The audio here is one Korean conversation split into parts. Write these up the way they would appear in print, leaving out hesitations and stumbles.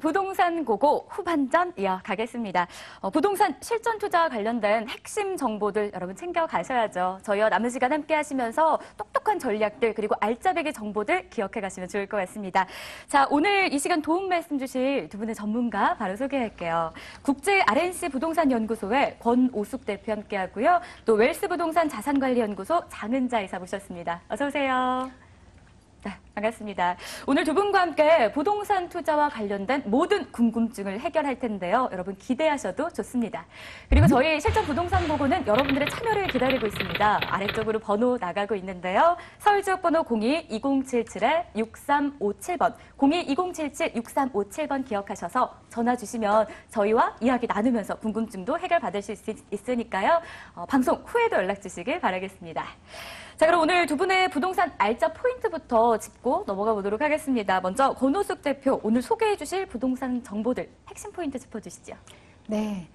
부동산 고고 후반전 이어가겠습니다. 부동산 실전 투자와 관련된 핵심 정보들 여러분 챙겨가셔야죠. 저희와 남은 시간 함께 하시면서 똑똑한 전략들 그리고 알짜배기 정보들 기억해 가시면 좋을 것 같습니다. 자, 오늘 이 시간 도움 말씀 주실 두 분의 전문가 바로 소개할게요. 국제 RNC 부동산 연구소의 권오숙 대표 함께 하고요. 또 웰스 부동산 자산관리연구소 장은자 이사 모셨습니다. 어서 오세요. 네, 반갑습니다. 오늘 두 분과 함께 부동산 투자와 관련된 모든 궁금증을 해결할 텐데요. 여러분 기대하셔도 좋습니다. 그리고 저희 실전 부동산 보고는 여러분들의 참여를 기다리고 있습니다. 아래쪽으로 번호 나가고 있는데요. 서울지역번호 02-2077-6357번, 02-2077-6357번 기억하셔서 전화 주시면 저희와 이야기 나누면서 궁금증도 해결받으실 수 있으니까요. 방송 후에도 연락 주시길 바라겠습니다. 자, 그럼 오늘 두 분의 부동산 알짜 포인트부터 짚고 넘어가 보도록 하겠습니다. 먼저 권오숙 대표, 오늘 소개해 주실 부동산 정보들 핵심 포인트 짚어주시죠. 네,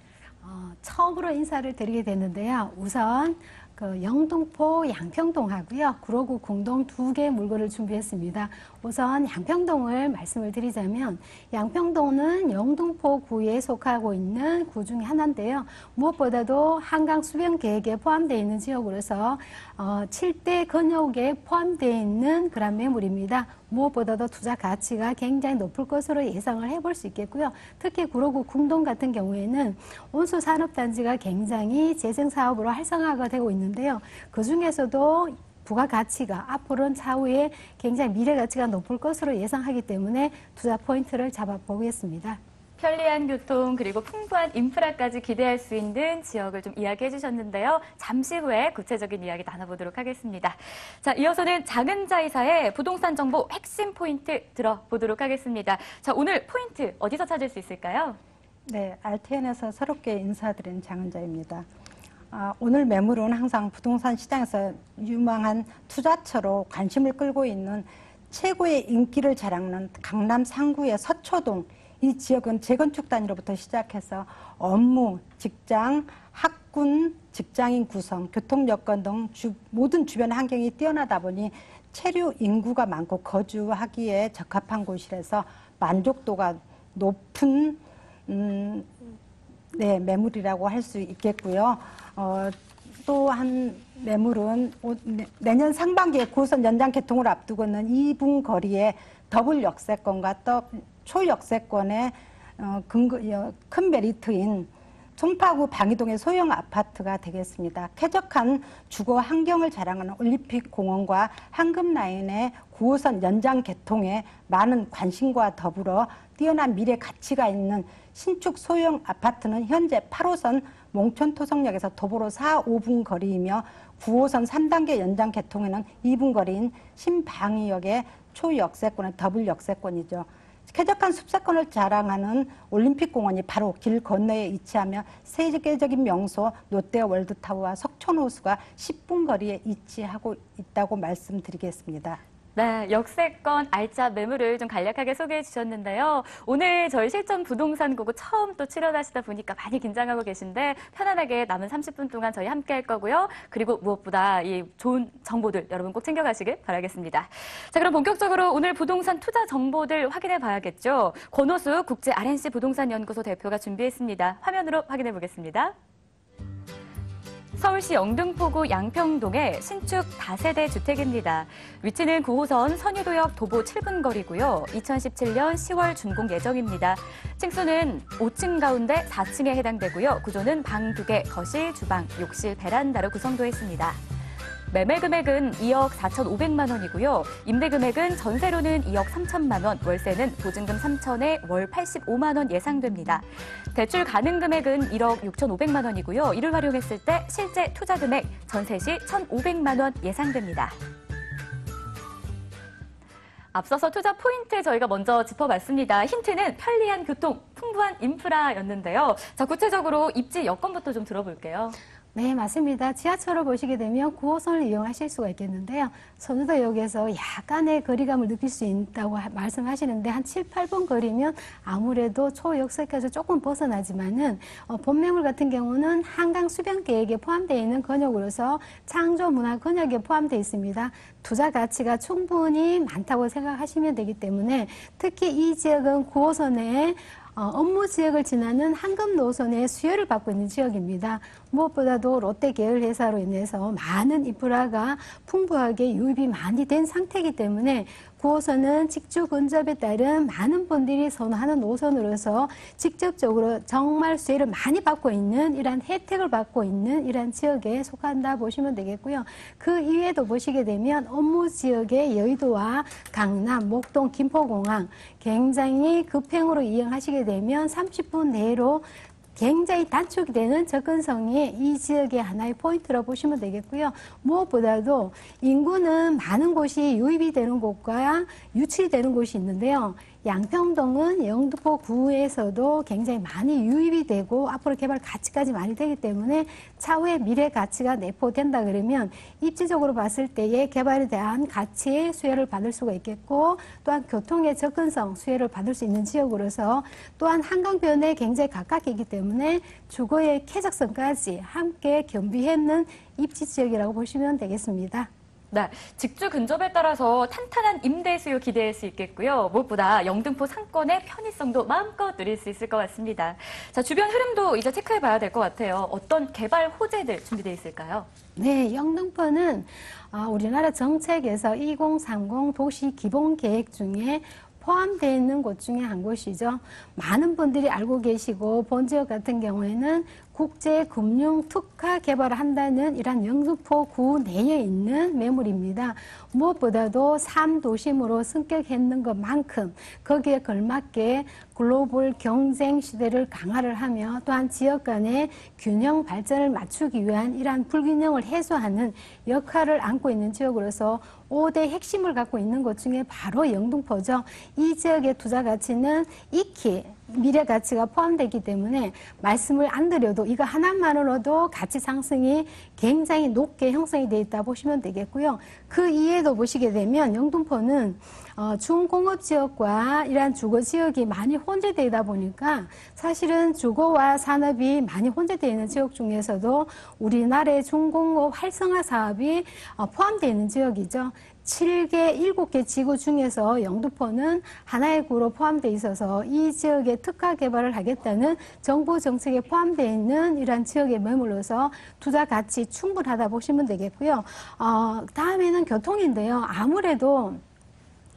처음으로 인사를 드리게 됐는데요. 우선 영등포 양평동하고요. 구로구 공동 두 개 물건을 준비했습니다. 우선 양평동을 말씀을 드리자면 양평동은 영등포구에 속하고 있는 구 중에 하나인데요. 무엇보다도 한강 수변 계획에 포함되어 있는 지역으로서 7대 건역에 포함되어 있는 그런 매물입니다. 무엇보다도 투자 가치가 굉장히 높을 것으로 예상을 해볼 수 있겠고요. 특히 구로구 궁동 같은 경우에는 온수산업단지가 굉장히 재생사업으로 활성화가 되고 있는데요. 그중에서도 부가가치가 앞으로는 차후에 굉장히 미래가치가 높을 것으로 예상하기 때문에 투자 포인트를 잡아보겠습니다. 편리한 교통 그리고 풍부한 인프라까지 기대할 수 있는 지역을 좀 이야기해 주셨는데요. 잠시 후에 구체적인 이야기 나눠보도록 하겠습니다. 자, 이어서는 장은자 이사의 부동산 정보 핵심 포인트 들어보도록 하겠습니다. 자, 오늘 포인트 어디서 찾을 수 있을까요? 네, RTN에서 새롭게 인사드린 장은자입니다. 오늘 매물은 항상 부동산 시장에서 유망한 투자처로 관심을 끌고 있는 최고의 인기를 자랑하는 강남 상구의 서초동. 이 지역은 재건축 단지로부터 시작해서 업무, 직장, 학군, 직장인 구성, 교통 여건 등 모든 주변 환경이 뛰어나다 보니 체류 인구가 많고 거주하기에 적합한 곳이라서 만족도가 높은 매물이라고 할 수 있겠고요. 또 한 매물은 내년 상반기에 9호선 연장 개통을 앞두고 있는 2분 거리에 더블 역세권과 또 초역세권의 큰 메리트인 송파구 방이동의 소형 아파트가 되겠습니다. 쾌적한 주거 환경을 자랑하는 올림픽 공원과 황금라인의 9호선 연장 개통에 많은 관심과 더불어 뛰어난 미래 가치가 있는 신축 소형 아파트는 현재 8호선 몽촌토성역에서 도보로 4, 5분 거리이며 9호선 3단계 연장 개통에는 2분 거리인 신방위역의 초역세권의 더블 역세권이죠. 쾌적한 숲세권을 자랑하는 올림픽공원이 바로 길 건너에 위치하며 세계적인 명소 롯데월드타워와 석촌호수가 10분 거리에 위치하고 있다고 말씀드리겠습니다. 네, 역세권 알짜 매물을 좀 간략하게 소개해 주셨는데요. 오늘 저희 실전 부동산 고고 처음 또 출연하시다 보니까 많이 긴장하고 계신데 편안하게 남은 30분 동안 저희 함께 할 거고요. 그리고 무엇보다 이 좋은 정보들 여러분 꼭 챙겨가시길 바라겠습니다. 자, 그럼 본격적으로 오늘 부동산 투자 정보들 확인해 봐야겠죠. 권오숙 국제 RNC 부동산 연구소 대표가 준비했습니다. 화면으로 확인해 보겠습니다. 서울시 영등포구 양평동의 신축 다세대 주택입니다. 위치는 9호선 선유도역 도보 7분 거리고요. 2017년 10월 준공 예정입니다. 층수는 5층 가운데 4층에 해당되고요. 구조는 방 2개, 거실, 주방, 욕실, 베란다로 구성되어 있습니다. 매매 금액은 2억 4,500만 원이고요. 임대 금액은 전세로는 2억 3천만 원, 월세는 보증금 3천에 월 85만 원 예상됩니다. 대출 가능 금액은 1억 6,500만 원이고요. 이를 활용했을 때 실제 투자 금액 전세 시 1,500만 원 예상됩니다. 앞서서 투자 포인트 저희가 먼저 짚어봤습니다. 힌트는 편리한 교통, 풍부한 인프라였는데요. 자, 구체적으로 입지 여건부터 좀 들어볼게요. 네, 맞습니다. 지하철을 보시게 되면 9호선을 이용하실 수가 있겠는데요. 선우도역에서 약간의 거리감을 느낄 수 있다고 말씀하시는데 한 7, 8분 거리면 아무래도 초역세까지 조금 벗어나지만은 본매물 같은 경우는 한강 수변 계획에 포함되어 있는 권역으로서 창조 문화 권역에 포함되어 있습니다. 투자 가치가 충분히 많다고 생각하시면 되기 때문에 특히 이 지역은 9호선에 업무 지역을 지나는 한금 노선의 수요를 받고 있는 지역입니다. 무엇보다도 롯데 계열 회사로 인해서 많은 인프라가 풍부하게 유입이 많이 된 상태이기 때문에 9호선은 직주 근접에 따른 많은 분들이 선호하는 노선으로서 직접적으로 정말 수혜를 많이 받고 있는 이러한 혜택을 받고 있는 이러한 지역에 속한다 보시면 되겠고요. 그 이외에도 보시게 되면 업무 지역의 여의도와 강남, 목동, 김포공항 굉장히 급행으로 이용하시게 되면 30분 내로 굉장히 단축이 되는 접근성이 이 지역의 하나의 포인트라고 보시면 되겠고요. 무엇보다도 인구는 많은 곳이 유입이 되는 곳과 유출이 되는 곳이 있는데요. 양평동은 영등포 구에서도 굉장히 많이 유입이 되고 앞으로 개발 가치까지 많이 되기 때문에 차후에 미래 가치가 내포된다 그러면 입지적으로 봤을 때의 개발에 대한 가치의 수혜를 받을 수가 있겠고 또한 교통의 접근성 수혜를 받을 수 있는 지역으로서 또한 한강변에 굉장히 가깝게 있기 때문에 주거의 쾌적성까지 함께 겸비했는 입지 지역이라고 보시면 되겠습니다. 네, 직주 근접에 따라서 탄탄한 임대 수요 기대할 수 있겠고요. 무엇보다 영등포 상권의 편의성도 마음껏 누릴 수 있을 것 같습니다. 자, 주변 흐름도 이제 체크해 봐야 될 것 같아요. 어떤 개발 호재들 준비되어 있을까요? 네, 영등포는 우리나라 정책에서 2030 도시 기본 계획 중에 포함되어 있는 곳 중에 한 곳이죠. 많은 분들이 알고 계시고 본 지역 같은 경우에는 국제금융 특화 개발을 한다는 이러한 영등포 구 내에 있는 매물입니다. 무엇보다도 3도심으로 승격했는 것만큼 거기에 걸맞게 글로벌 경쟁 시대를 강화를 하며 또한 지역 간의 균형 발전을 맞추기 위한 이러한 불균형을 해소하는 역할을 안고 있는 지역으로서 5대 핵심을 갖고 있는 것 중에 바로 영등포죠. 이 지역의 투자 가치는 익히 미래 가치가 포함되기 때문에 말씀을 안 드려도 이거 하나만으로도 가치 상승이 굉장히 높게 형성이 되어 있다 보시면 되겠고요. 그 이외에도 보시게 되면 영등포는 중공업 지역과 이러한 주거 지역이 많이 혼재되다 보니까 사실은 주거와 산업이 많이 혼재되어 있는 지역 중에서도 우리나라의 중공업 활성화 사업이 포함되어 있는 지역이죠. 7개, 7개 지구 중에서 영등포는 하나의 구로 포함되어 있어서 이 지역에 특화 개발을 하겠다는 정부 정책에 포함되어 있는 이러한 지역의 매물로서 투자 가치 충분하다 보시면 되겠고요. 다음에는 교통인데요. 아무래도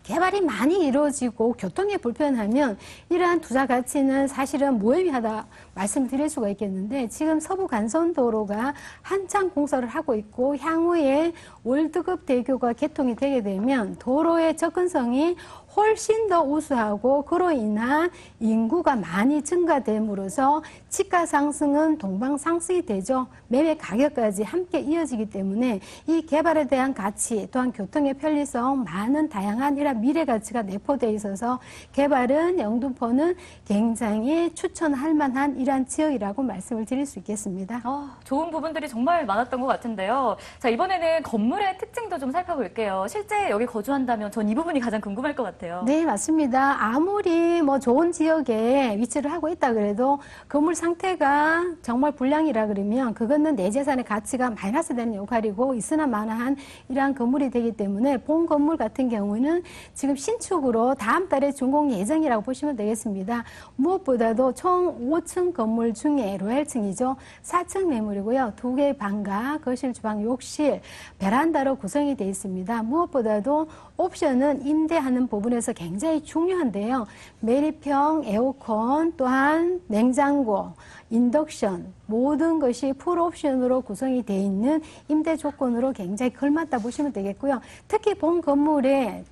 개발이 많이 이루어지고 교통이 불편하면 이러한 투자 가치는 사실은 무의미하다 말씀드릴 수가 있겠는데 지금 서부 간선도로가 한창 공사를 하고 있고 향후에 월드급 대교가 개통이 되게 되면 도로의 접근성이 훨씬 더 우수하고 그로 인한 인구가 많이 증가됨으로써 지가 상승은 동방 상승이 되죠. 매매 가격까지 함께 이어지기 때문에 이 개발에 대한 가치 또한 교통의 편리성 많은 다양한 이런 미래 가치가 내포되어 있어서 개발은 영등포는 굉장히 추천할 만한 이러한 지역이라고 말씀을 드릴 수 있겠습니다. 좋은 부분들이 정말 많았던 것 같은데요. 자, 이번에는 건물의 특징도 좀 살펴볼게요. 실제 여기 거주한다면 전 이 부분이 가장 궁금할 것 같아요. 네, 맞습니다. 아무리 좋은 지역에 위치를 하고 있다 그래도 건물 상태가 정말 불량이라 그러면 그거는 내 재산의 가치가 마이너스 되는 역할이고 있으나 마나한 이러한 건물이 되기 때문에 본 건물 같은 경우는 지금 신축으로 다음 달에 준공 예정이라고 보시면 되겠습니다. 무엇보다도 총 5층 건물 중에 로얄층이죠. 4층 매물이고요. 2개의 방과 거실, 주방, 욕실, 베란다로 구성이 되어 있습니다. 무엇보다도 옵션은 임대하는 부분에서 굉장히 중요한데요. 매립형 에어컨 또한 냉장고, 인덕션 모든 것이 풀옵션으로 구성이 되어 있는 임대 조건으로 굉장히 걸맞다 보시면 되겠고요. 특히 본 건물의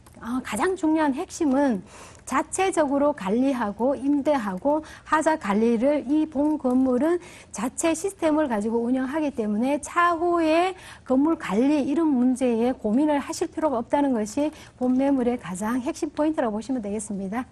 가장 중요한 핵심은 자체적으로 관리하고 임대하고 하자 관리를 이 본 건물은 자체 시스템을 가지고 운영하기 때문에 차후에 건물 관리 이런 문제에 고민을 하실 필요가 없다는 것이 본 매물의 가장 핵심 포인트라고 보시면 되겠습니다.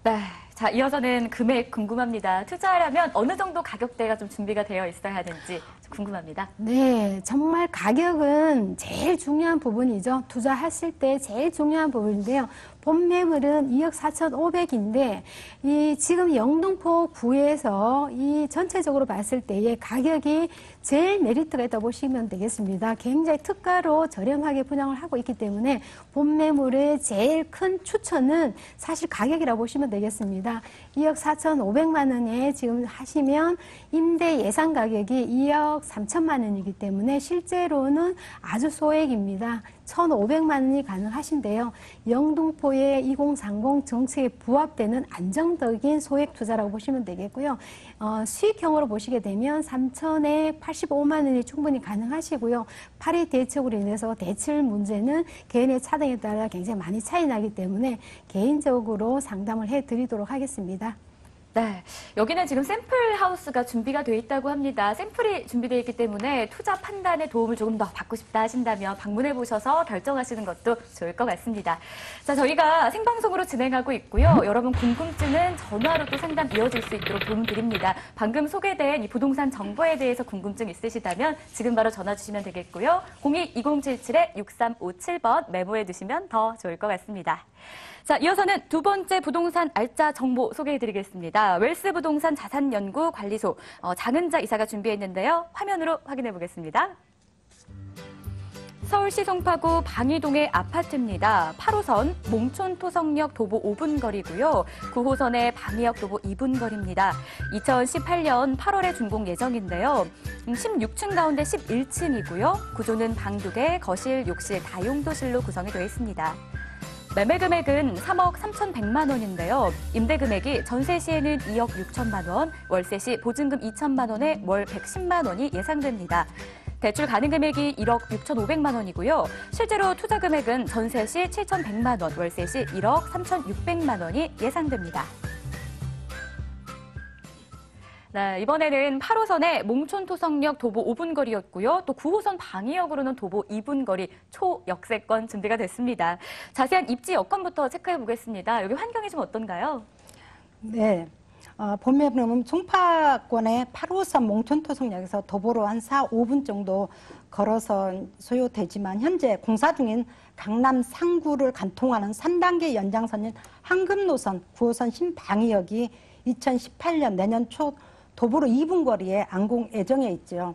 네. 자, 이어서는 금액 궁금합니다. 투자하려면 어느 정도 가격대가 좀 준비가 되어 있어야 하는지 궁금합니다. 네, 정말 가격은 제일 중요한 부분이죠. 투자하실 때 제일 중요한 부분인데요. 본 매물은 2억 4,500인데 이 지금 영등포 구에서 이 전체적으로 봤을 때의 가격이 제일 메리트가 있다고 보시면 되겠습니다. 굉장히 특가로 저렴하게 분양을 하고 있기 때문에 본 매물의 제일 큰 추천은 사실 가격이라고 보시면 되겠습니다. 2억 4,500만 원에 지금 하시면 임대 예상 가격이 2억 3천만 원이기 때문에 실제로는 아주 소액입니다. 1,500만 원이 가능하신데요. 영등포의 2030 정책에 부합되는 안정적인 소액 투자라고 보시면 되겠고요. 수익형으로 보시게 되면 3천에 85만 원이 충분히 가능하시고요. 파리 대책으로 인해서 대출 문제는 개인의 차등에 따라 굉장히 많이 차이 나기 때문에 개인적으로 상담을 해드리도록 하겠습니다. 네, 여기는 지금 샘플 하우스가 준비가 되어 있다고 합니다. 샘플이 준비되어 있기 때문에 투자 판단에 도움을 조금 더 받고 싶다 하신다면 방문해 보셔서 결정하시는 것도 좋을 것 같습니다. 자, 저희가 생방송으로 진행하고 있고요. 여러분 궁금증은 전화로도 상담 이어질 수 있도록 도움드립니다. 방금 소개된 이 부동산 정보에 대해서 궁금증 있으시다면 지금 바로 전화 주시면 되겠고요. 02-2077-6357번 메모해 두시면 더 좋을 것 같습니다. 자, 이어서는 두 번째 부동산 알짜 정보 소개해드리겠습니다. 웰스 부동산 자산연구 관리소 장은자 이사가 준비했는데요. 화면으로 확인해 보겠습니다. 서울시 송파구 방이동의 아파트입니다. 8호선 몽촌토성역 도보 5분 거리고요. 9호선의 방이역 도보 2분 거리입니다. 2018년 8월에 준공 예정인데요. 16층 가운데 11층이고요. 구조는 방 2개, 거실, 욕실, 다용도실로 구성이 되어 있습니다. 매매 금액은 3억 3,100만 원인데요. 임대 금액이 전세 시에는 2억 6천만 원, 월세 시 보증금 2천만 원에 월 110만 원이 예상됩니다. 대출 가능 금액이 1억 6,500만 원이고요. 실제로 투자 금액은 전세 시 7,100만 원, 월세 시 1억 3,600만 원이 예상됩니다. 네, 이번에는 8호선의 몽촌토성역 도보 5분 거리였고요. 또 9호선 방이역으로는 도보 2분 거리 초역세권 준비가 됐습니다. 자세한 입지 여건부터 체크해 보겠습니다. 여기 환경이 좀 어떤가요? 네. 본 매물은 송파권의 8호선 몽촌토성역에서 도보로 한 5분 정도 걸어서 소요되지만 현재 공사 중인 강남 상구를 관통하는 3단계 연장선인 황금노선 9호선 신방이역이 2018년 내년 초 도보로 2분 거리에 완공 예정에 있죠.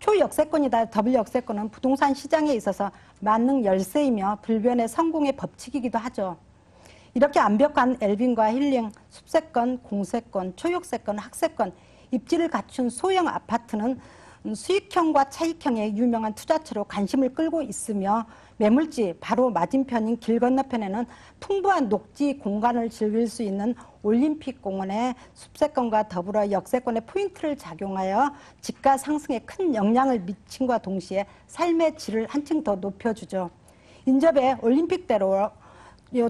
초역세권이다 더블 역세권은 부동산 시장에 있어서 만능 열쇠이며 불변의 성공의 법칙이기도 하죠. 이렇게 완벽한 엘빈과 힐링, 숲세권, 공세권, 초역세권, 학세권, 입지를 갖춘 소형 아파트는 수익형과 차익형의 유명한 투자처로 관심을 끌고 있으며 매물지 바로 맞은편인 길 건너편에는 풍부한 녹지 공간을 즐길 수 있는 올림픽 공원의 숲세권과 더불어 역세권의 포인트를 작용하여 집가 상승에 큰 영향을 미친과 동시에 삶의 질을 한층 더 높여주죠. 인접해 올림픽대로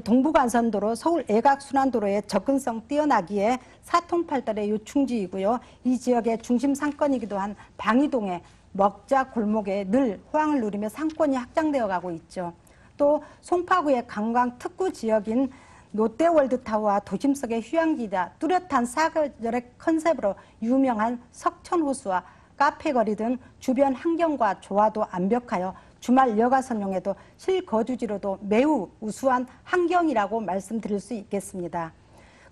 동부간선도로 서울 애각순환도로의 접근성 뛰어나기에 사통팔달의 요충지이고요. 이 지역의 중심 상권이기도 한 방이동의 먹자 골목에 늘 호황을 누리며 상권이 확장되어 가고 있죠. 또 송파구의 관광 특구 지역인 롯데월드타워와 도심 속의 휴양지이자 뚜렷한 사계절의 컨셉으로 유명한 석천호수와 카페거리 등 주변 환경과 조화도 완벽하여 주말 여가선용에도 실거주지로도 매우 우수한 환경이라고 말씀드릴 수 있겠습니다.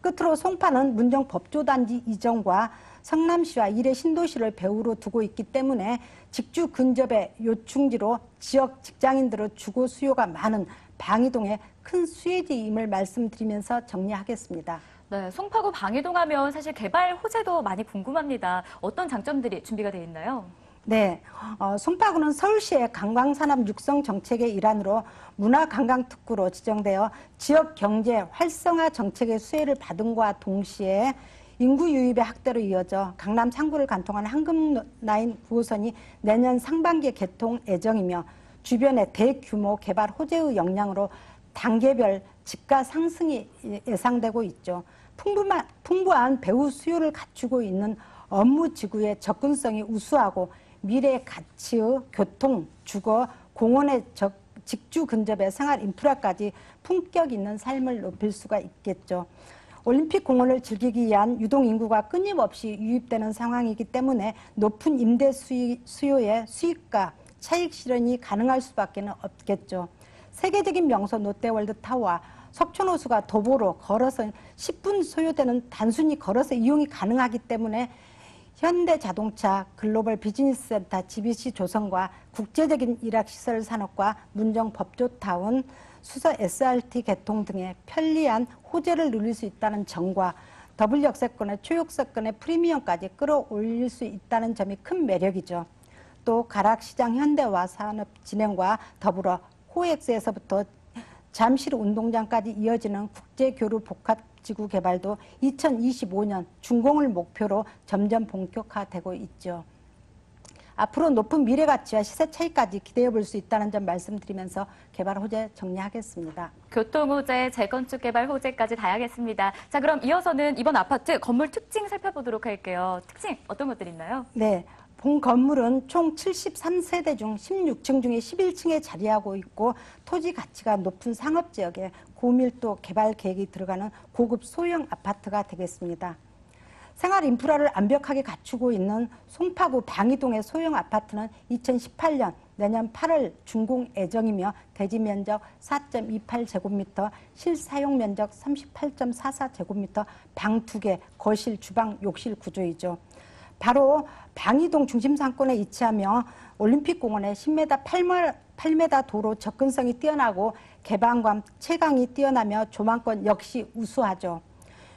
끝으로 송파는 문정법조단지 이전과 성남시와 일회 신도시를 배후로 두고 있기 때문에 직주 근접의 요충지로 지역 직장인들의 주거 수요가 많은 방이동의 큰 수혜지임을 말씀드리면서 정리하겠습니다. 네, 송파구 방이동 하면 사실 개발 호재도 많이 궁금합니다. 어떤 장점들이 준비가 되어 있나요? 네, 송파구는 서울시의 관광산업 육성 정책의 일환으로 문화관광특구로 지정되어 지역 경제 활성화 정책의 수혜를 받은과 동시에 인구 유입의 확대로 이어져 강남 상구를 관통하는 황금라인 9호선이 내년 상반기에 개통 예정이며 주변의 대규모 개발 호재의 영향으로 단계별 집가 상승이 예상되고 있죠. 풍부한 배후 수요를 갖추고 있는 업무 지구의 접근성이 우수하고 미래 가치의 교통, 주거, 공원의 직주 근접의 생활 인프라까지 품격 있는 삶을 높일 수가 있겠죠. 올림픽 공원을 즐기기 위한 유동 인구가 끊임없이 유입되는 상황이기 때문에 높은 임대 수요의 수익과 차익 실현이 가능할 수밖에 없겠죠. 세계적인 명소 롯데월드타워와 석촌호수가 도보로 걸어서 10분 소요되는 단순히 걸어서 이용이 가능하기 때문에 현대자동차, 글로벌 비즈니스센터, GBC조선과 국제적인 일학시설 산업과 문정법조타운, 수서 SRT 개통 등의 편리한 호재를 누릴 수 있다는 점과 더블 역세권의 초역세권의 프리미엄까지 끌어올릴 수 있다는 점이 큰 매력이죠. 또 가락시장 현대화 산업진행과 더불어 호엑스에서부터 잠실 운동장까지 이어지는 국제교류 복합지구 개발도 2025년 준공을 목표로 점점 본격화되고 있죠. 앞으로 높은 미래 가치와 시세 차이까지 기대해 볼 수 있다는 점 말씀드리면서 개발 호재 정리하겠습니다. 교통 호재, 재건축 개발 호재까지 다양했습니다. 자, 그럼 이어서는 이번 아파트 건물 특징 살펴보도록 할게요. 특징 어떤 것들이 있나요? 네. 본 건물은 총 73세대 중 16층 중에 11층에 자리하고 있고 토지 가치가 높은 상업지역에 고밀도 개발 계획이 들어가는 고급 소형 아파트가 되겠습니다. 생활 인프라를 완벽하게 갖추고 있는 송파구 방이동의 소형 아파트는 2018년 내년 8월 준공 예정이며 대지 면적 4.28제곱미터, 실사용 면적 38.44제곱미터, 방 2개, 거실, 주방, 욕실 구조이죠. 바로 방이동 중심 상권에 위치하며 올림픽공원의 10m, 8m 도로 접근성이 뛰어나고 개방감, 채광이 뛰어나며 조망권 역시 우수하죠.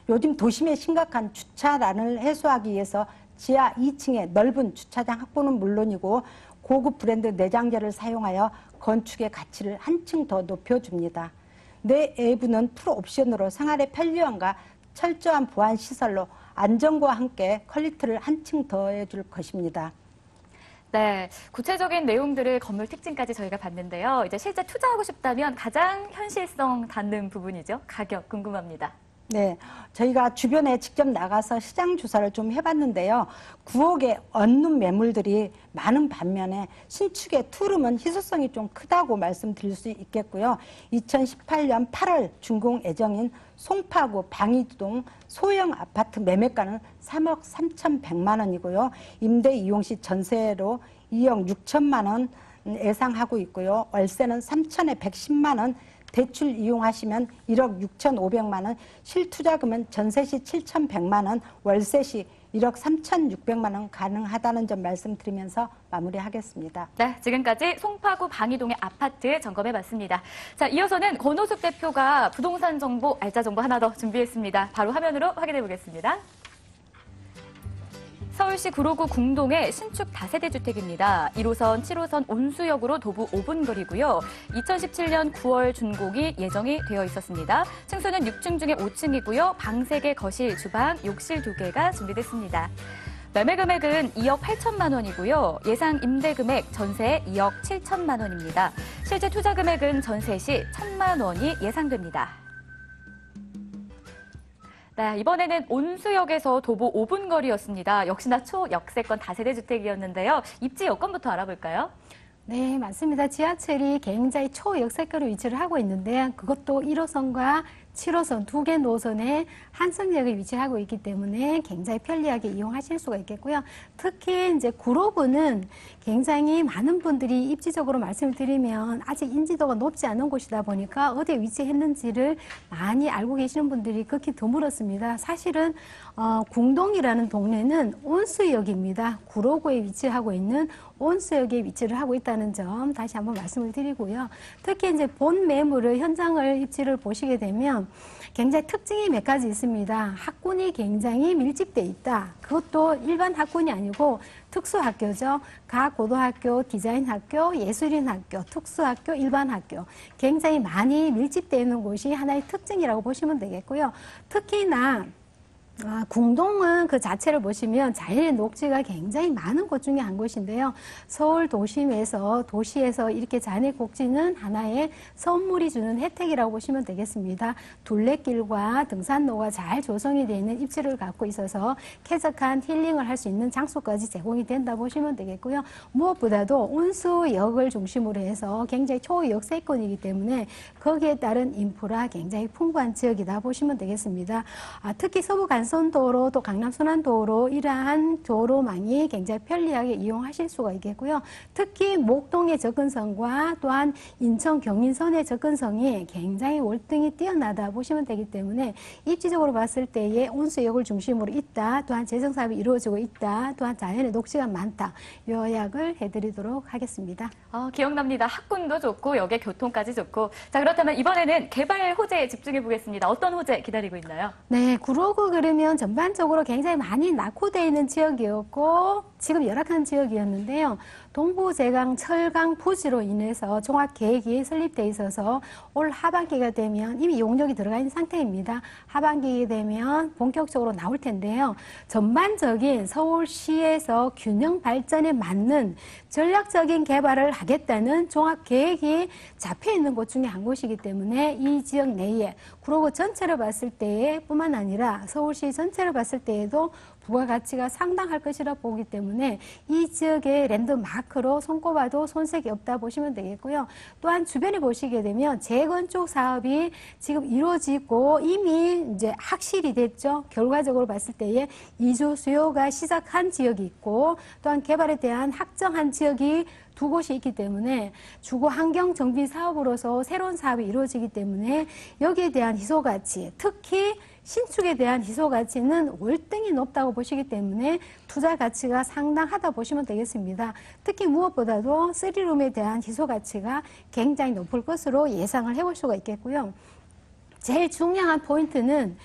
요즘 도심의 심각한 주차난을 해소하기 위해서 지하 2층의 넓은 주차장 확보는 물론이고 고급 브랜드 내장재를 사용하여 건축의 가치를 한층 더 높여줍니다. 내외부는 풀옵션으로 생활의 편리함과 철저한 보안 시설로 안정과 함께 퀄리티를 한층 더해줄 것입니다. 네, 구체적인 내용들을 건물 특징까지 저희가 봤는데요. 이제 실제 투자하고 싶다면 가장 현실성 닿는 부분이죠. 가격 궁금합니다. 네, 저희가 주변에 직접 나가서 시장 조사를 좀 해봤는데요. 9억의 언룸 매물들이 많은 반면에 신축의 투룸은 희소성이 좀 크다고 말씀드릴 수 있겠고요. 2018년 8월 준공 예정인 송파구 방이동 소형 아파트 매매가는 3억 3,100만 원이고요. 임대 이용 시 전세로 2억 6천만 원 예상하고 있고요. 월세는 3천에 110만 원, 대출 이용하시면 1억 6,500만 원, 실투자금은 전세 시 7,100만 원, 월세 시 1억 3,600만 원 가능하다는 점 말씀드리면서 마무리하겠습니다. 네, 지금까지 송파구 방이동의 아파트 점검해봤습니다. 자, 이어서는 권호숙 대표가 부동산 정보, 알짜 정보 하나 더 준비했습니다. 바로 화면으로 확인해보겠습니다. 서울시 구로구 궁동의 신축 다세대 주택입니다. 1호선, 7호선 온수역으로 도보 5분 거리고요. 2017년 9월 준공이 예정이 되어 있었습니다. 층수는 6층 중에 5층이고요. 방 3개, 거실, 주방, 욕실 2개가 준비됐습니다. 매매 금액은 2억 8천만 원이고요. 예상 임대 금액 전세 2억 7천만 원입니다. 실제 투자 금액은 전세 시 1,000만 원이 예상됩니다. 네, 이번에는 온수역에서 도보 5분 거리였습니다. 역시나 초역세권 다세대 주택이었는데요. 입지 여건부터 알아볼까요? 네, 맞습니다. 지하철이 굉장히 초역세권으로 위치를 하고 있는데 그것도 1호선과 7호선 두 개 노선에 한성역에 위치하고 있기 때문에 굉장히 편리하게 이용하실 수가 있겠고요. 특히 이제 구로구는 굉장히 많은 분들이 입지적으로 말씀을 드리면 아직 인지도가 높지 않은 곳이다 보니까 어디에 위치했는지를 많이 알고 계시는 분들이 극히 드물었습니다. 사실은 궁동이라는 동네는 온수역입니다. 구로구에 위치하고 있는 온수역에 위치를 하고 있다는 점 다시 한번 말씀을 드리고요. 특히 이제 본 매물을 현장을 입지를 보시게 되면 굉장히 특징이 몇 가지 있습니다. 학군이 굉장히 밀집돼 있다. 그것도 일반 학군이 아니고 특수학교죠. 각 고등학교, 디자인학교, 예술인학교, 특수학교, 일반학교 굉장히 많이 밀집되어 있는 곳이 하나의 특징이라고 보시면 되겠고요. 특히나 궁동은 그 자체를 보시면 자연의 녹지가 굉장히 많은 곳 중에 한 곳인데요. 서울 도시에서 이렇게 자연의 녹지는 하나의 선물이 주는 혜택이라고 보시면 되겠습니다. 둘레길과 등산로가 잘 조성이 되어 있는 입지를 갖고 있어서 쾌적한 힐링을 할 수 있는 장소까지 제공이 된다 보시면 되겠고요. 무엇보다도 온수역을 중심으로 해서 굉장히 초역세권이기 때문에 거기에 따른 인프라 굉장히 풍부한 지역이다 보시면 되겠습니다. 특히 서부 간선도로 또 강남 순환도로 이러한 도로망이 굉장히 편리하게 이용하실 수가 있겠고요. 특히 목동의 접근성과 또한 인천 경인선의 접근성이 굉장히 월등히 뛰어나다 보시면 되기 때문에 입지적으로 봤을 때에 온수역을 중심으로 있다, 또한 재정사업이 이루어지고 있다, 또한 자연의 녹지가 많다, 요약을 해드리도록 하겠습니다. 기억납니다. 학군도 좋고 역의 교통까지 좋고. 자, 그렇다면 이번에는 개발 호재에 집중해 보겠습니다. 어떤 호재 기다리고 있나요? 네, 구로구 그러면 전반적으로 굉장히 많이 낙후되어 있는 지역이었고 지금 열악한 지역이었는데요. 동부제강 철강 부지로 인해서 종합계획이 설립돼 있어서 올 하반기가 되면 이미 용역이 들어가 있는 상태입니다. 하반기가 되면 본격적으로 나올 텐데요. 전반적인 서울시에서 균형 발전에 맞는 전략적인 개발을 하겠다는 종합계획이 잡혀 있는 곳 중에 한 곳이기 때문에 이 지역 내에 구로구 전체를 봤을 때에 뿐만 아니라 서울시 전체를 봤을 때에도 부가가치가 상당할 것이라 보기 때문에 이 지역의 랜드마크로 손꼽아도 손색이 없다 보시면 되겠고요. 또한 주변에 보시게 되면 재건축 사업이 지금 이루어지고 이미 이제 확실히 됐죠. 결과적으로 봤을 때에 이주 수요가 시작한 지역이 있고 또한 개발에 대한 확정한 지역이 두 곳이 있기 때문에 주거 환경 정비 사업으로서 새로운 사업이 이루어지기 때문에 여기에 대한 희소가치, 특히 신축에 대한 희소가치는 월등히 높다고 보시기 때문에 투자 가치가 상당하다 보시면 되겠습니다. 특히 무엇보다도 3룸에 대한 희소가치가 굉장히 높을 것으로 예상을 해볼 수가 있겠고요. 제일 중요한 포인트는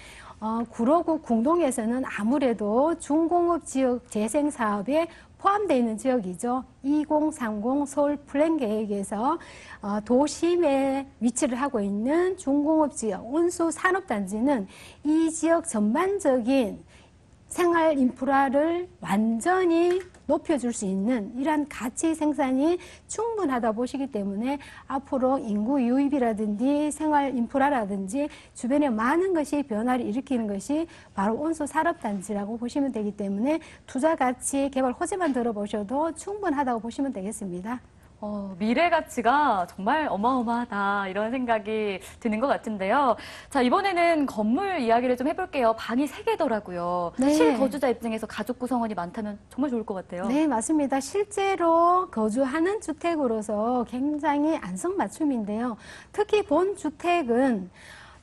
구로구 궁동에서는 아무래도 중공업 지역 재생 사업에 포함되어 있는 지역이죠. 2030 서울 플랜 계획에서 도심에 위치를 하고 있는 중공업 지역 온수 산업단지는 이 지역 전반적인 생활 인프라를 완전히 높여줄 수 있는 이러한 가치 생산이 충분하다 보시기 때문에 앞으로 인구 유입이라든지 생활 인프라라든지 주변에 많은 것이 변화를 일으키는 것이 바로 온수 산업단지라고 보시면 되기 때문에 투자 가치 개발 호재만 들어보셔도 충분하다고 보시면 되겠습니다. 미래 가치가 정말 어마어마하다 이런 생각이 드는 것 같은데요. 자, 이번에는 건물 이야기를 좀 해볼게요. 방이 3개더라고요. 네. 실거주자 입장에서 가족 구성원이 많다면 정말 좋을 것 같아요. 네, 맞습니다. 실제로 거주하는 주택으로서 굉장히 안성맞춤인데요. 특히 본 주택은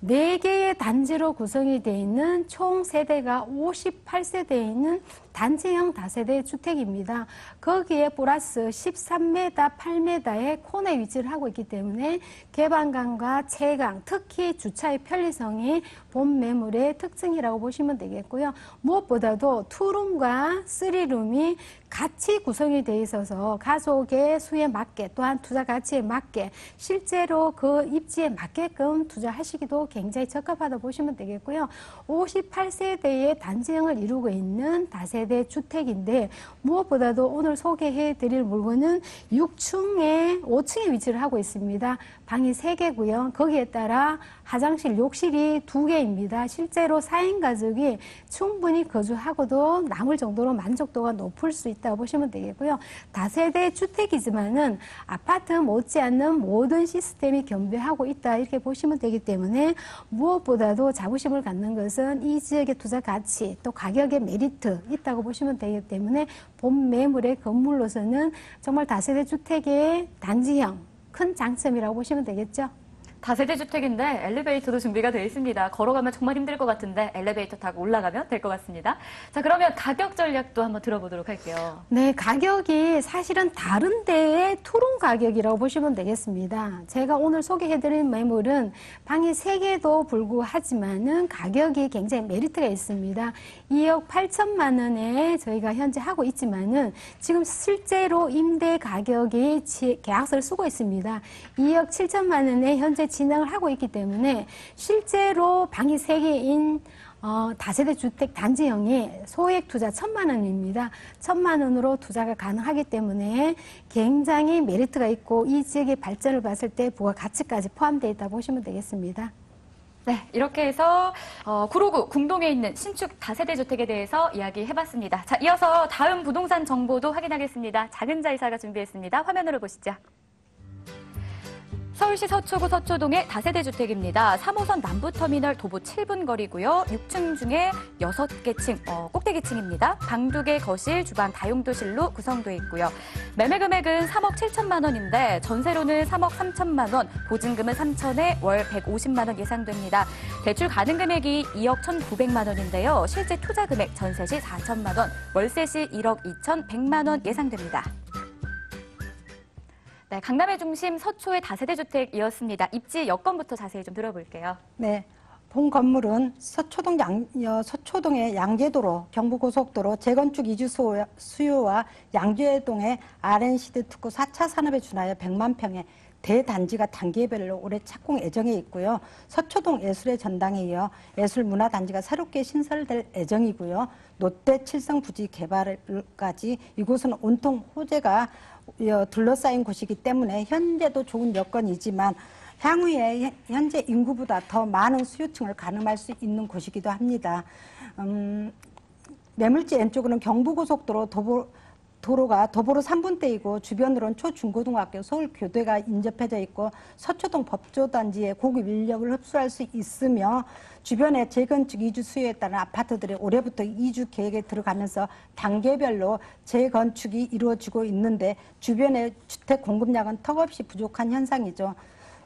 4개의 단지로 구성이 되어 있는 총 세대가 58세대에 있는 단지형 다세대 주택입니다. 거기에 플러스 13m, 8m의 코너에 위치를 하고 있기 때문에 개방감과 채광, 특히 주차의 편리성이 본 매물의 특징이라고 보시면 되겠고요. 무엇보다도 2룸과 3룸이 같이 구성이 되어 있어서 가족의 수에 맞게 또한 투자 가치에 맞게 실제로 그 입지에 맞게끔 투자하시기도 굉장히 적합하다 보시면 되겠고요. 58세대의 단지형을 이루고 있는 다세대 주택인데 무엇보다도 오늘 소개해 드릴 물건은 6층에 5층에 위치를 하고 있습니다. 방이 3개고요. 거기에 따라 화장실, 욕실이 2개입니다. 실제로 4인 가족이 충분히 거주하고도 남을 정도로 만족도가 높을 수 있다고 보시면 되겠고요. 다세대 주택이지만은 아파트 못지않는 모든 시스템이 겸비하고 있다 이렇게 보시면 되기 때문에 무엇보다도 자부심을 갖는 것은 이 지역의 투자 가치 또 가격의 메리트 있다고 보시면 되기 때문에 본 매물의 건물로서는 정말 다세대 주택의 단지형 큰 장점이라고 보시면 되겠죠. 다세대 주택인데 엘리베이터도 준비가 되어 있습니다. 걸어가면 정말 힘들 것 같은데 엘리베이터 타고 올라가면 될 것 같습니다. 자, 그러면 가격 전략도 한번 들어보도록 할게요. 네, 가격이 사실은 다른 데의 투룸 가격이라고 보시면 되겠습니다. 제가 오늘 소개해드린 매물은 방이 3개도 불구하지만은 가격이 굉장히 메리트가 있습니다. 2억 8천만 원에 저희가 현재 하고 있지만은 지금 실제로 임대 가격이 계약서를 쓰고 있습니다. 2억 7천만 원에 현재 진행을 하고 있기 때문에 실제로 방이 3개인 다세대 주택 단지형이 소액 투자 1,000만 원입니다. 1,000만 원으로 투자가 가능하기 때문에 굉장히 메리트가 있고 이 지역의 발전을 봤을 때 부가가치까지 포함되어 있다고 보시면 되겠습니다. 네, 이렇게 해서 구로구 궁동에 있는 신축 다세대 주택에 대해서 이야기해봤습니다. 자, 이어서 다음 부동산 정보도 확인하겠습니다. 작은자 이사가 준비했습니다. 화면으로 보시죠. 서울시 서초구 서초동의 다세대 주택입니다. 3호선 남부터미널 도보 7분 거리고요. 6층 중에 6개 층, 꼭대기층입니다. 방 2개, 거실, 주방, 다용도실로 구성되어 있고요. 매매 금액은 3억 7천만 원인데 전세로는 3억 3천만 원, 보증금은 3천에 월 150만 원 예상됩니다. 대출 가능 금액이 2억 1,900만 원인데요. 실제 투자 금액 전세 시 4천만 원, 월세 시 1억 2,100만 원 예상됩니다. 네, 강남의 중심 서초의 다세대 주택이었습니다. 입지 여건부터 자세히 좀 들어볼게요. 네. 본 건물은 서초동의 양재도로, 경부고속도로, 재건축 이주 수요와 양재동의 R&CD 특구 4차 산업에 준하여 100만 평의 대단지가 단계별로 올해 착공 예정에 있고요. 서초동 예술의 전당에 이어 예술문화단지가 새롭게 신설될 예정이고요. 롯데 칠성 부지 개발까지 이곳은 온통 호재가 둘러싸인 곳이기 때문에 현재도 좋은 여건이지만 향후에 현재 인구보다 더 많은 수요층을 가늠할 수 있는 곳이기도 합니다. 매물지 왼쪽으로는 경부고속도로 도로가 도보로 3분대이고 주변으로는 초중고등학교, 서울교대가 인접해져 있고 서초동 법조단지의 고급 인력을 흡수할 수 있으며 주변에 재건축 이주 수요에 따른 아파트들이 올해부터 이주 계획에 들어가면서 단계별로 재건축이 이루어지고 있는데 주변의 주택 공급량은 턱없이 부족한 현상이죠.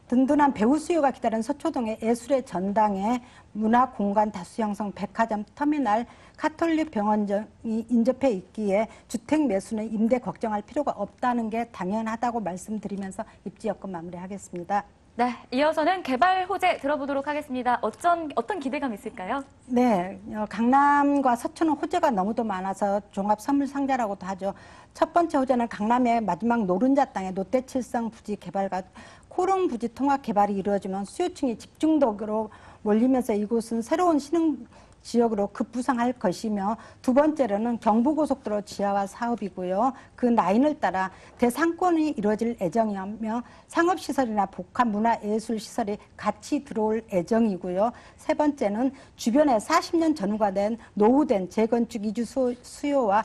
든든한 배우 수요가 기다리는 서초동의 예술의 전당에 문화공간 다수 형성, 백화점, 터미널, 카톨릭 병원이 인접해 있기에 주택 매수는 임대 걱정할 필요가 없다는 게 당연하다고 말씀드리면서 입지 여건 마무리하겠습니다. 네, 이어서는 개발 호재 들어보도록 하겠습니다. 어떤 기대감 있을까요? 네, 강남과 서초는 호재가 너무도 많아서 종합 선물 상자라고도 하죠. 첫 번째 호재는 강남의 마지막 노른자 땅에 롯데 칠성 부지 개발과 코롱 부지 통합 개발이 이루어지면 수요층이 집중적으로 몰리면서 이곳은 새로운 신흥 지역으로 급부상할 것이며 두 번째로는 경부고속도로 지하화 사업이고요. 그 라인을 따라 대상권이 이루어질 예정이며 상업시설이나 복합 문화예술시설이 같이 들어올 예정이고요. 세 번째는 주변에 40년 전후가 된 노후된 재건축 이주 수요와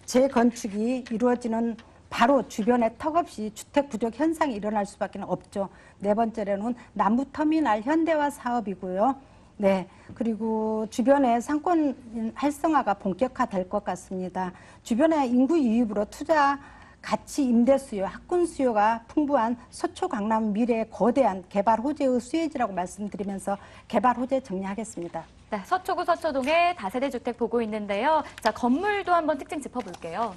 재건축이 이루어지는 바로 주변에 턱없이 주택 부족 현상이 일어날 수밖에 없죠. 네 번째로는 남부터미널 현대화 사업이고요. 네, 그리고 주변에 상권 활성화가 본격화될 것 같습니다. 주변의 인구 유입으로 투자 가치 임대 수요, 학군 수요가 풍부한 서초 강남 미래의 거대한 개발 호재의 수혜지라고 말씀드리면서 개발 호재 정리하겠습니다. 네, 서초구 서초동에 다세대 주택 보고 있는데요. 자, 건물도 한번 특징 짚어볼게요.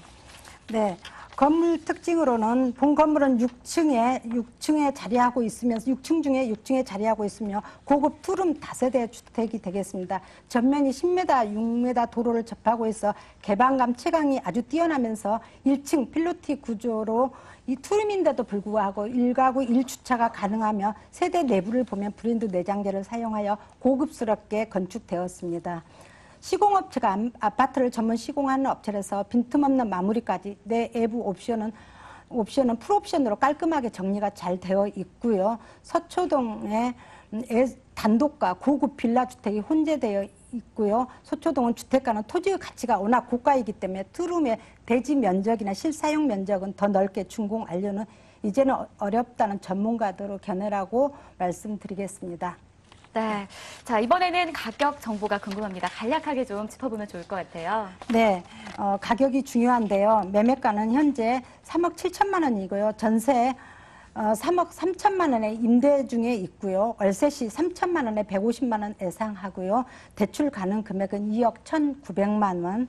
네. 건물 특징으로는 본 건물은 6층에 자리하고 있으면서 6층 중에 6층에 자리하고 있으며 고급 투룸 다세대 주택이 되겠습니다. 전면이 10m, 6m 도로를 접하고 있어 개방감, 채광이 아주 뛰어나면서 1층 필로티 구조로 이 투룸인데도 불구하고 1가구 1주차가 가능하며 세대 내부를 보면 브랜드 내장재를 사용하여 고급스럽게 건축되었습니다. 시공업체가 아파트를 전문 시공하는 업체라서 빈틈없는 마무리까지 내부 옵션은 풀옵션으로 깔끔하게 정리가 잘 되어 있고요. 서초동에 단독과 고급 빌라 주택이 혼재되어 있고요. 서초동은 주택가는 토지의 가치가 워낙 고가이기 때문에 투룸의 대지 면적이나 실사용 면적은 더 넓게 준공 완료는 이제는 어렵다는 전문가들의 견해라고 말씀드리겠습니다. 네, 자 이번에는 가격 정보가 궁금합니다. 간략하게 좀 짚어보면 좋을 것 같아요. 네, 가격이 중요한데요. 매매가는 현재 3억 7천만 원이고요. 전세 3억 3천만 원의 임대 중에 있고요. 월세 시 3천만 원에 150만 원 예상하고요. 대출 가능 금액은 2억 1,900만 원.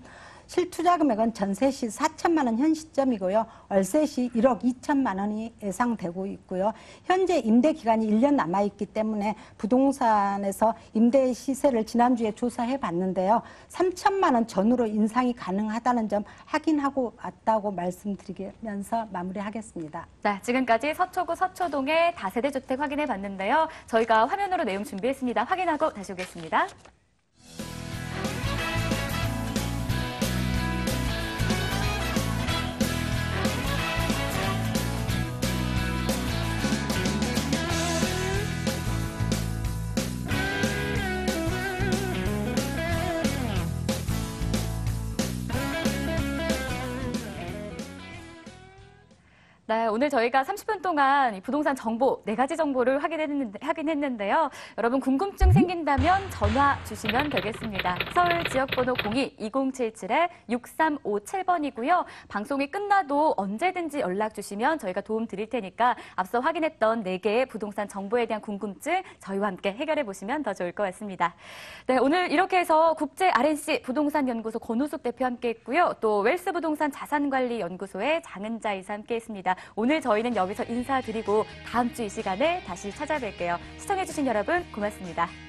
실투자 금액은 전세 시 4천만 원 현 시점이고요. 월세 시 1억 2천만 원이 예상되고 있고요. 현재 임대 기간이 1년 남아있기 때문에 부동산에서 임대 시세를 지난주에 조사해 봤는데요. 3천만 원 전후로 인상이 가능하다는 점 확인하고 왔다고 말씀드리면서 마무리하겠습니다. 네, 지금까지 서초구 서초동의 다세대 주택 확인해 봤는데요. 저희가 화면으로 내용 준비했습니다. 확인하고 다시 오겠습니다. 네, 오늘 저희가 30분 동안 이 부동산 정보, 4가지 정보를 확인했는데요. 여러분 궁금증 생긴다면 전화 주시면 되겠습니다. 서울 지역번호 02-2077-6357번이고요. 방송이 끝나도 언제든지 연락 주시면 저희가 도움 드릴 테니까 앞서 확인했던 4개의 부동산 정보에 대한 궁금증 저희와 함께 해결해 보시면 더 좋을 것 같습니다. 네, 오늘 이렇게 해서 국제 RNC 부동산 연구소 권우숙 대표 함께 했고요. 또 웰스 부동산 자산관리연구소의 장은자 이사 함께 했습니다. 오늘 저희는 여기서 인사드리고 다음 주 이 시간에 다시 찾아뵐게요. 시청해주신 여러분 고맙습니다.